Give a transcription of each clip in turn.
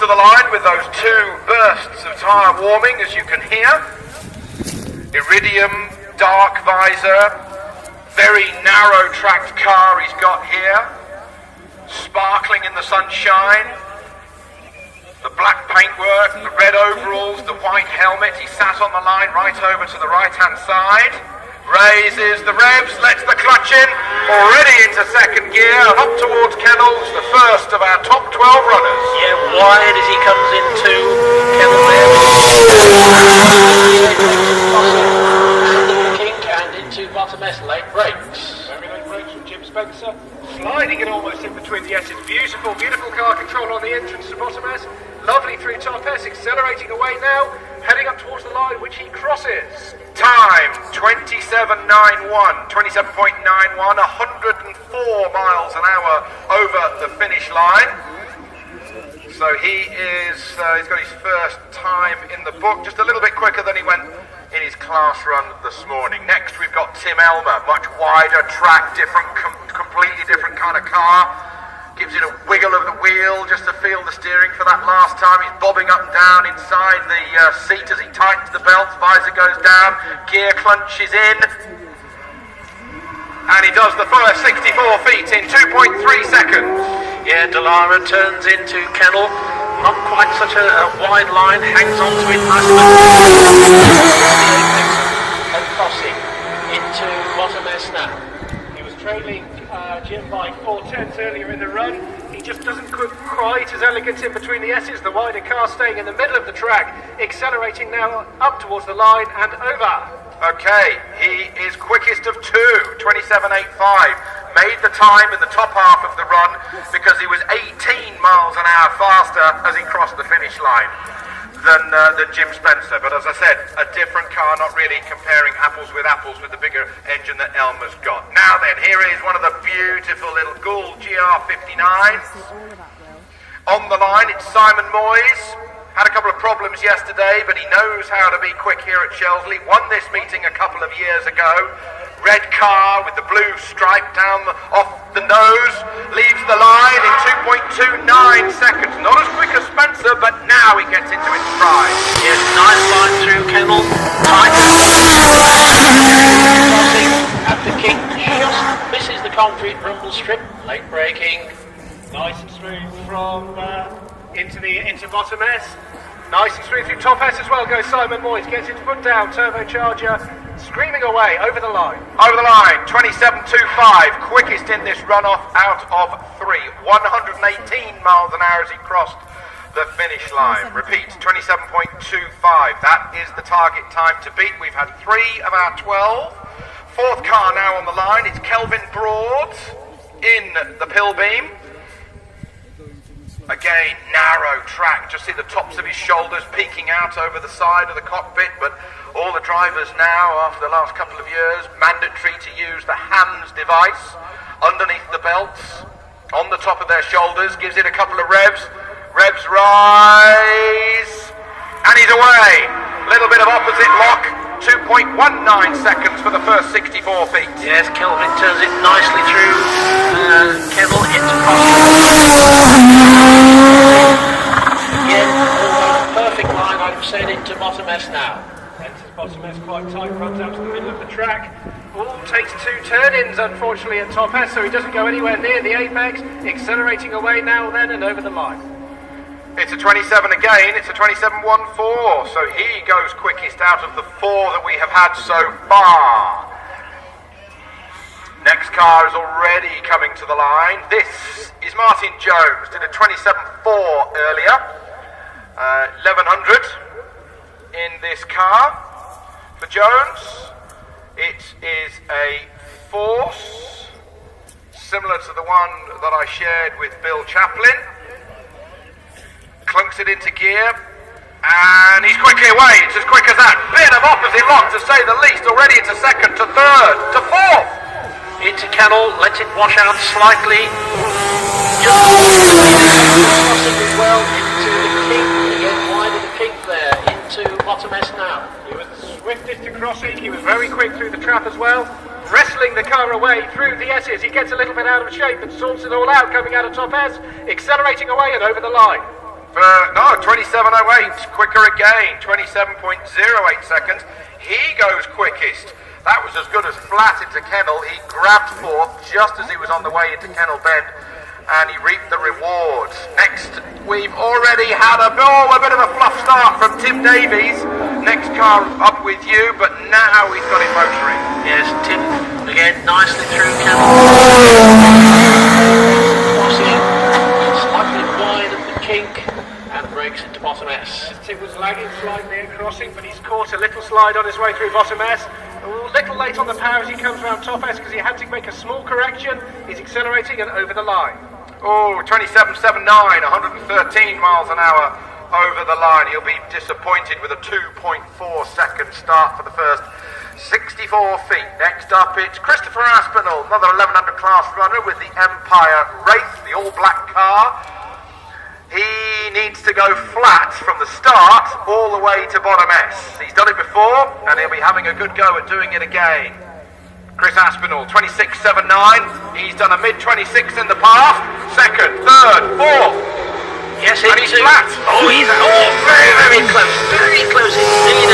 to the line with those two bursts of tyre warming, as you can hear. Iridium, dark visor, very narrow tracked car he's got here. Sparkling in the sunshine. The black paintwork, the red overalls, the white helmet. He sat on the line right over to the right-hand side. Raises the revs, lets the clutch in, already into second gear, up towards Kennels, the first of our top 12 runners. Yeah, wide as he comes into Kennel there. And the kink and into bottom S, late brakes. Very late brakes from Jim Spencer. Sliding it almost in between the S's. Beautiful, beautiful car control on the entrance to bottom S. Lovely through top S, accelerating away now, heading up towards the line, which he crosses. Time 27.91, 104 miles an hour over the finish line. So he's got his first time in the book, just a little bit quicker than he went in his class run this morning. Next we've got Tim Elmer, much wider track, completely different kind of car. Gives it a wiggle of the wheel just to feel the steering for that last time. He's bobbing up and down inside the seat as he tightens the belt. Visor goes down, gear clunches in. And he does the first 64 feet in 2.3 seconds. Yeah, Dallara turns into Kennel. Not quite such a wide line, hangs on to it nicely. And crossing into bottom S now. He was trailing Jim by 4/10 earlier in the run. He just doesn't quite as elegant in between the S's. The wider car staying in the middle of the track, accelerating now up towards the line and over. Okay, he is quickest of two, 27.85. Made the time in the top half of the run because he was 18 miles an hour faster as he crossed the finish line than Jim Spencer. But as I said, a different car, not really comparing apples with the bigger engine that Elmer's got. Now then, here is one of the beautiful little Gould GR59s. On the line, it's Simon Moyes. Had a couple of problems yesterday, but he knows how to be quick here at Shelsley. Won this meeting a couple of years ago. Red car with the blue stripe down off the nose. Leaves the line in 2.29 seconds. Not as quick as Spencer, but now he gets into its stride. Yes, nice line through Kennel. Tight. At the kink, just misses the concrete rumble strip. Late braking. Nice and smooth from into bottom S. Nice and smooth through top S as well goes Simon Moyes. Gets his foot down, turbocharger screaming away over the line. Over the line, 27.25, quickest in this runoff out of three. 118 miles an hour as he crossed the finish line. Repeat, 27.25. That is the target time to beat. We've had 3 of our 12. Fourth car now on the line. It's Kelvin Broad in the pill beam. Again, narrow track. Just see the tops of his shoulders peeking out over the side of the cockpit, but all the drivers now, after the last couple of years, mandatory to use the HAMS device underneath the belts, on the top of their shoulders. Gives it a couple of revs. Revs rise, and he's away. Little bit of opposite lock. 2.19 seconds for the first 64 feet. Yes, Kelvin turns it nicely through Kennel into again, perfect line, I've said, into bottom S now. Enters bottom S quite tight, runs out to the middle of the track. All takes 2 turn-ins, unfortunately, at top S, so he doesn't go anywhere near the apex. Accelerating away now, then, and over the line. It's a 27 again, it's a 27.14, so he goes quickest out of the 4 that we have had so far. Next car is already coming to the line. This is Martin Jones, did a 27.4 earlier, 1100 in this car. For Jones, it is a Force, similar to the one that I shared with Bill Chaplin. Clunks it into gear, and he's quickly away. It's as quick as that. Bit of opposite lock, to say the least. Already into second, to third, to fourth. Into Kennel, lets it wash out slightly. Just as well into the kink. Again, wide of the kink there. Into bottom S now. He was the swiftest to crossing. He was very quick through the trap as well. Wrestling the car away through the S's. He gets a little bit out of shape, but sorts it all out coming out of top S. Accelerating away and over the line. No, 27.08, quicker again, 27.08 seconds. He goes quickest. That was as good as flat into Kennel. He grabbed fourth just as he was on the way into Kennel Bend, and he reaped the rewards. Next, we've already had a bit of a fluff start from Tim Davies. Next car up with you, but now he's got it motoring. Yes, Tim again nicely through Kennel. Crossing slightly wide of the kink and breaks into bottom S. Tim was lagging slightly in crossing, but he's caught a little slide on his way through bottom S. A little late on the power as he comes around top S because he had to make a small correction. He's accelerating and over the line. Oh, 27.79, 113 miles an hour over the line. He'll be disappointed with a 2.4 second start for the first 64 feet. Next up, it's Christopher Aspinall, another 1100 class runner with the Empire Wraith, the all-black car. He needs to go flat from the start all the way to bottom S. He's done it before, and he'll be having a good go at doing it again. Chris Aspinall, 26.79. He's done a mid-26 in the past. Second, third, fourth. Yes, and he's flat. Oh, he's very, very close. Very close indeed.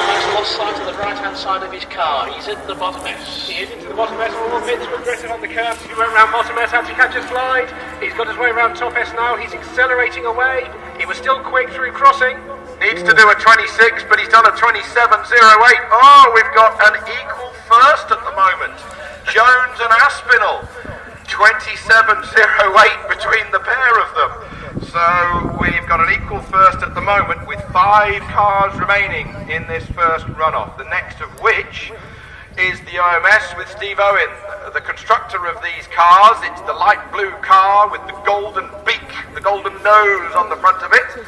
Almost lost sight of the right-hand side of his car. He's at the bottom S. He is into the bottom S, all bits were aggressive on the curves. He went round bottom S, had to catch a slide. He's got his way around top S now. He's accelerating away. He was still quick through crossing. Needs to do a 26, but he's done a 27.08. Oh, we've got an equal first at the moment. Jones and Aspinall, 27.08 between the pair of them. So we've got an equal first at the moment with 5 cars remaining in this first runoff. The next of which is the OMS with Steve Owen, the constructor of these cars. It's the light blue car with the golden beak, the golden nose on the front of it.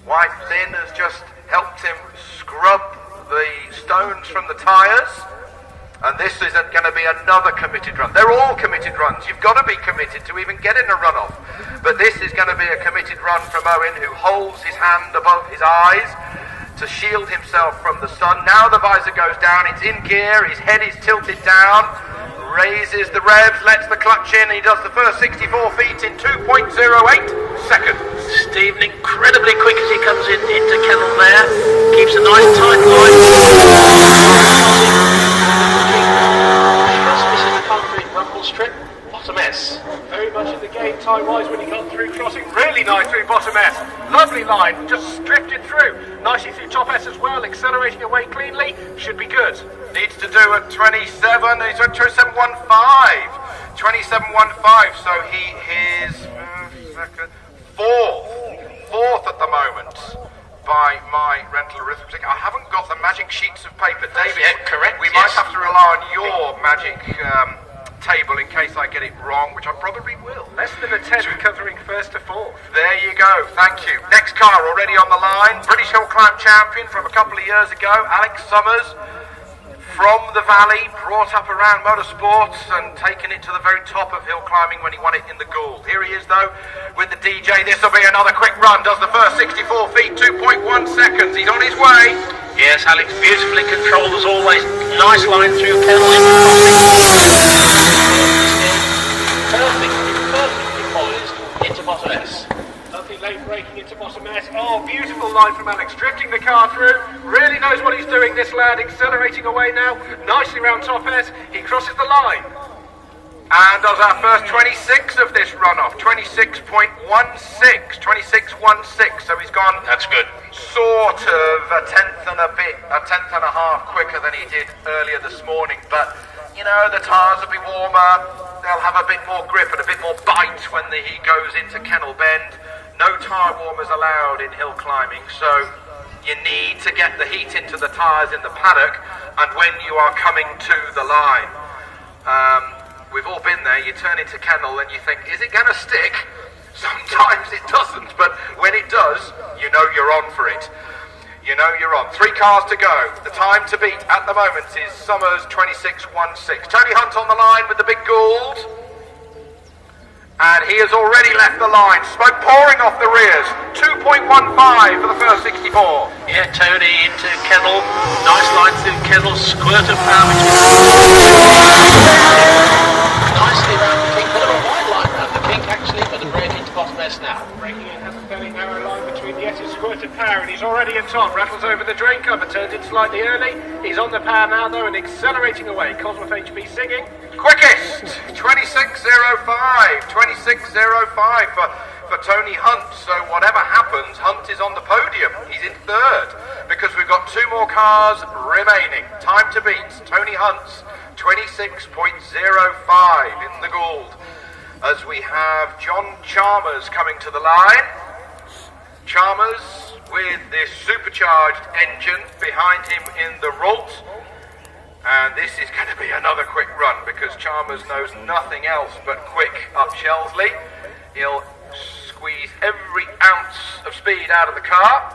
White Lynn has just helped him scrub the stones from the tyres, and this isn't going to be another committed run. They're all committed runs. You've got to be committed to even get in a runoff, but this is going to be a committed run from Owen, who holds his hand above his eyes to shield himself from the sun. Now the visor goes down, it's in gear, his head is tilted down, raises the revs, lets the clutch in, he does the first 64 feet in 2.08 seconds. Stephen incredibly quick as he comes into Kennel there. Keeps a nice tight line. This is the concrete rumble strip. Bottom S. Very much in the game time-wise when he got through crossing. Really nice through bottom S. Lovely line, just drifted through. Nicely through top S as well, accelerating away cleanly. Should be good. Needs to do a 27, he's at 27.15. 27.15, so he is fourth at the moment by my rental arithmetic. I haven't got the magic sheets of paper, David. Yeah, correct. We might have to rely on your magic table in case I get it wrong, which I probably will. Less than a 10 covering first to fourth. There you go, thank you. Next car already on the line, British Hill Climb champion from a couple of years ago, Alex Summers. From the valley, brought up around motorsports and taken it to the very top of hill climbing when he won it in the Gould. Here he is though, with the DJ. This will be another quick run. Does the first 64 feet, 2.1 seconds. He's on his way. Yes, Alex beautifully controlled as always. Nice line through Kennel in crossing. Perfectly poised into bottom S. Lovely late braking into bottom S. Oh, beautiful line from Alex, drifting the car through. Really knows what he's doing, this lad, accelerating away now. Nicely round top S. He crosses the line. And does our first 26 of this runoff. 26.16. 26.16. So he's gone. That's good. Sort of a tenth and a half quicker than he did earlier this morning. But, you know, the tyres will be warmer. They'll have a bit more grip and a bit more bite when he goes into Kennel Bend. No tyre warmers allowed in hill climbing, so you need to get the heat into the tyres in the paddock and when you are coming to the line. We've all been there. You turn into Kennel and you think, is it going to stick? Sometimes it doesn't, but when it does, you know you're on for it. You know you're on. 3 cars to go. The time to beat at the moment is Summers 26.16. Tony Hunt on the line with the big Gould. And he has already left the line. Smoke pouring off the rears. 2.15 for the first 64. Yeah, Tony into Kennel. Nice line through Kennel. Squirt of power. Nicely top, rattles over the drain cover, turns in slightly early. He's on the power now though and accelerating away. Cosworth HB singing. Quickest, 26.05, 26.05 for Tony Hunt. So whatever happens, Hunt is on the podium. He's in third because we've got two more cars remaining. Time to beat, Tony Hunt's 26.05 in the Gould. As we have John Chalmers coming to the line. Chalmers with this supercharged engine behind him in the Rult. And this is going to be another quick run because Chalmers knows nothing else but quick up Shelsley. He'll squeeze every ounce of speed out of the car.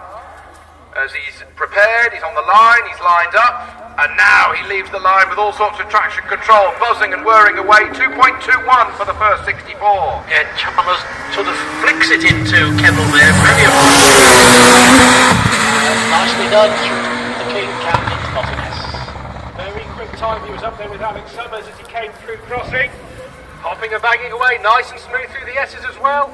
As he's prepared, he's on the line, he's lined up, and now he leaves the line with all sorts of traction control, buzzing and whirring away. 2.21 for the first 64. Yeah, Chalmers sort of flicks it into Kendall there. Very nicely done through the King count into bottom S. Very quick time, he was up there with Alex Summers as he came through crossing. Hopping and banging away, nice and smooth through the S's as well.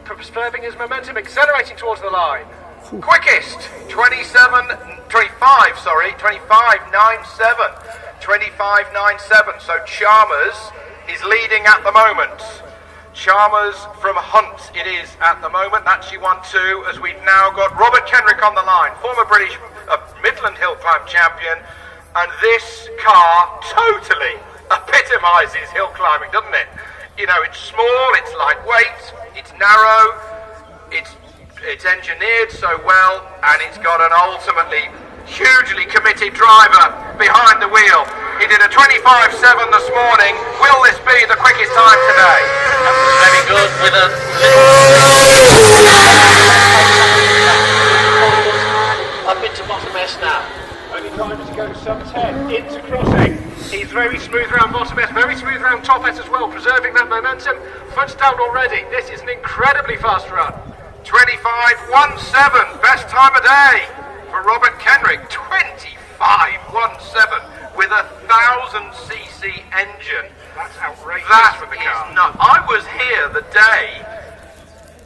Preserving his momentum, accelerating towards the line. Quickest, 25.97. 25.97. So Chalmers is leading at the moment. Chalmers from Hunt it is at the moment. That's U1-2 as we've now got Robert Kenrick on the line, former British Midland Hill Climb champion. And this car totally epitomises hill climbing, doesn't it? You know, it's small, it's lightweight, it's narrow, it's engineered so well, and it's got an ultimately hugely committed driver behind the wheel. He did a 25.7 this morning. Will this be the quickest time today? That was very good with a little up into bottom S now. Only time to go sub 10 into crossing. He's very smooth round bottom S, very smooth round top S as well, preserving that momentum. Foot's down already. This is an incredibly fast run. 25.17, best time of day for Robert Kenrick. 25.17 with a 1000cc engine. That's outrageous That for the is car. nuts. I was here the day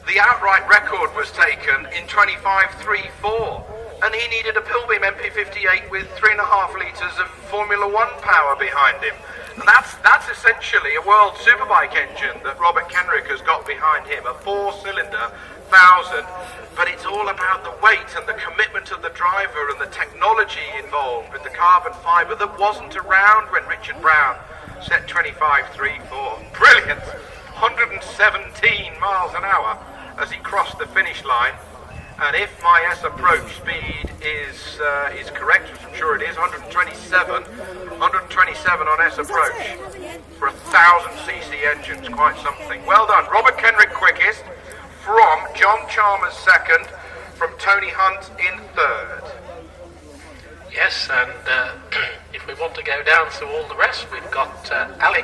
the outright record was taken in 25.34, and he needed a Pilbeam MP58 with 3.5 litres of Formula One power behind him. And that's essentially a World Superbike engine that Robert Kenrick has got behind him, a 4-cylinder 1000, but it's all about the weight and the commitment of the driver and the technology involved with the carbon fibre that wasn't around when Richard Brown set 25.34. Brilliant! 117 miles an hour as he crossed the finish line. And if my S approach speed is correct, which I'm sure it is, 127 on S approach for a 1000cc engine, quite something. Well done. Robert Kenrick quickest, from John Chalmers second, from Tony Hunt in third. Yes, and if we want to go down through all the rest, we've got Alex.